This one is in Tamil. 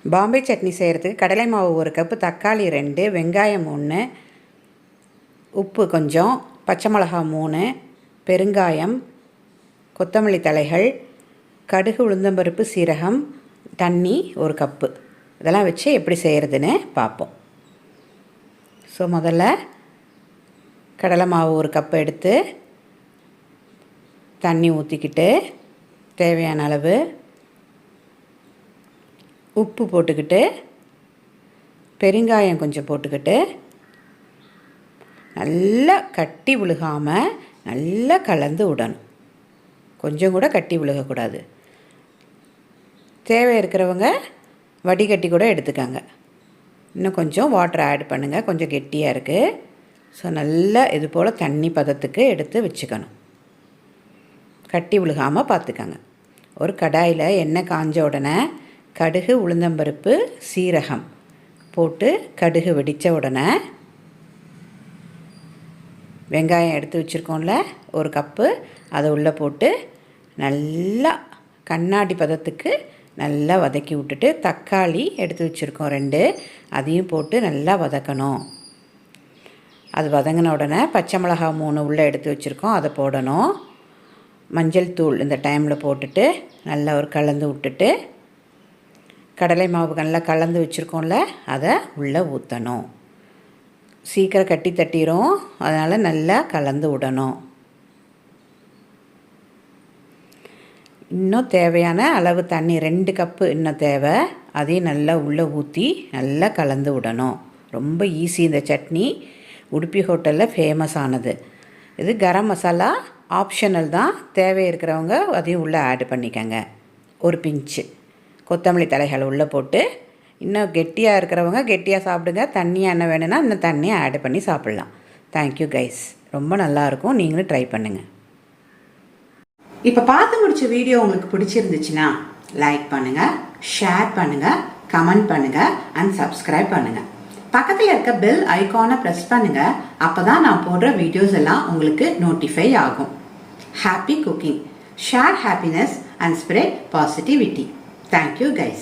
பாம்பே சட்னி செய்கிறதுக்கு கடலை மாவு 1 கப்பு, தக்காளி 2, வெங்காயம் 1, உப்பு கொஞ்சம், பச்சை மிளகாய் 3, பெருங்காயம், கொத்தமல்லி தழைகள், கடுகு, உளுந்தம்பருப்பு, சீரகம், தண்ணி 1 கப்பு. இதெல்லாம் வச்சு எப்படி செய்கிறதுன்னு பார்ப்போம். ஸோ முதல்ல கடலை மாவு 1 கப்பு எடுத்து தண்ணி ஊற்றிக்கிட்டு தேவையான அளவு உப்பு போட்டுக்கிட்டு பெருங்காயம் கொஞ்சம் போட்டுக்கிட்டு நல்லா கட்டி விழுகாமல் நல்லா கலந்து விடணும். கொஞ்சம் கூட கட்டி விழுகக்கூடாது. தேவை இருக்கிறவங்க வடிகட்டி கூட எடுத்துக்காங்க. இன்னும் கொஞ்சம் வாட்டர் ஆட் பண்ணுங்கள், கொஞ்சம் கெட்டியாக இருக்குது. ஸோ நல்லா இது போல் தண்ணி பதத்துக்கு எடுத்து வச்சுக்கணும். கட்டி விழுகாமல் பார்த்துக்கங்க. ஒரு கடாயில் எண்ணெய் காஞ்ச உடனே கடுகு, உளுந்தம்பருப்பு, சீரகம் போட்டு கடுகு வெடித்த உடனே வெங்காயம் எடுத்து வச்சுருக்கோம்ல 1 கப்பு, அதை உள்ளே போட்டு நல்லா கண்ணாடி பதத்துக்கு நல்லா வதக்கி விட்டுட்டு தக்காளி எடுத்து வச்சுருக்கோம் 2, அதையும் போட்டு நல்லா வதக்கணும். அது வதங்கின உடனே பச்சை மிளகாய் 3 உள்ளே எடுத்து வச்சுருக்கோம், அதை போடணும். மஞ்சள் தூள் இந்த டைமில் போட்டுட்டு நல்லா ஒரு கலந்து விட்டுட்டு கடலை மாவு நல்லா கலந்து வச்சுருக்கோம்ல அதை உள்ளே ஊற்றணும். சீக்கிரம் கட்டி தட்டிடும், அதனால் நல்லா கலந்து விடணும். இன்னும் தேவையான அளவு தண்ணி 2 கப்பு இன்னும் தேவை, அதையும் நல்லா உள்ளே ஊற்றி நல்லா கலந்து விடணும். ரொம்ப ஈஸி இந்த சட்னி. உடுப்பி ஹோட்டலில் ஃபேமஸ் ஆனது இது. கரம் மசாலா ஆப்ஷனல் தான், தேவை இருக்கிறவங்க அதையும் உள்ளே ஆட் பண்ணிக்கங்க. ஒரு பிஞ்சு கொத்தமல்லி தழைகள் உள்ளே போட்டு, இன்னும் கெட்டியாக இருக்கிறவங்க கெட்டியாக சாப்பிடுங்க. தண்ணியாக என்ன வேணும்னா இன்னும் தண்ணியை ஆட் பண்ணி சாப்பிட்லாம். தேங்க்யூ கைஸ், ரொம்ப நல்லாயிருக்கும். நீங்களும் ட்ரை பண்ணுங்கள். இப்போ பார்த்து முடிச்ச வீடியோ உங்களுக்கு பிடிச்சிருந்துச்சுன்னா லைக் பண்ணுங்கள், ஷேர் பண்ணுங்கள், கமெண்ட் பண்ணுங்கள் அண்ட் சப்ஸ்கிரைப் பண்ணுங்கள். பக்கத்தில் இருக்க பெல் ஐகானை ப்ரெஸ் பண்ணுங்கள். அப்போ தான் நான் போடுற வீடியோஸ் எல்லாம் உங்களுக்கு நோட்டிஃபை ஆகும். Happy cooking, share happiness and spread positivity. Thank you guys.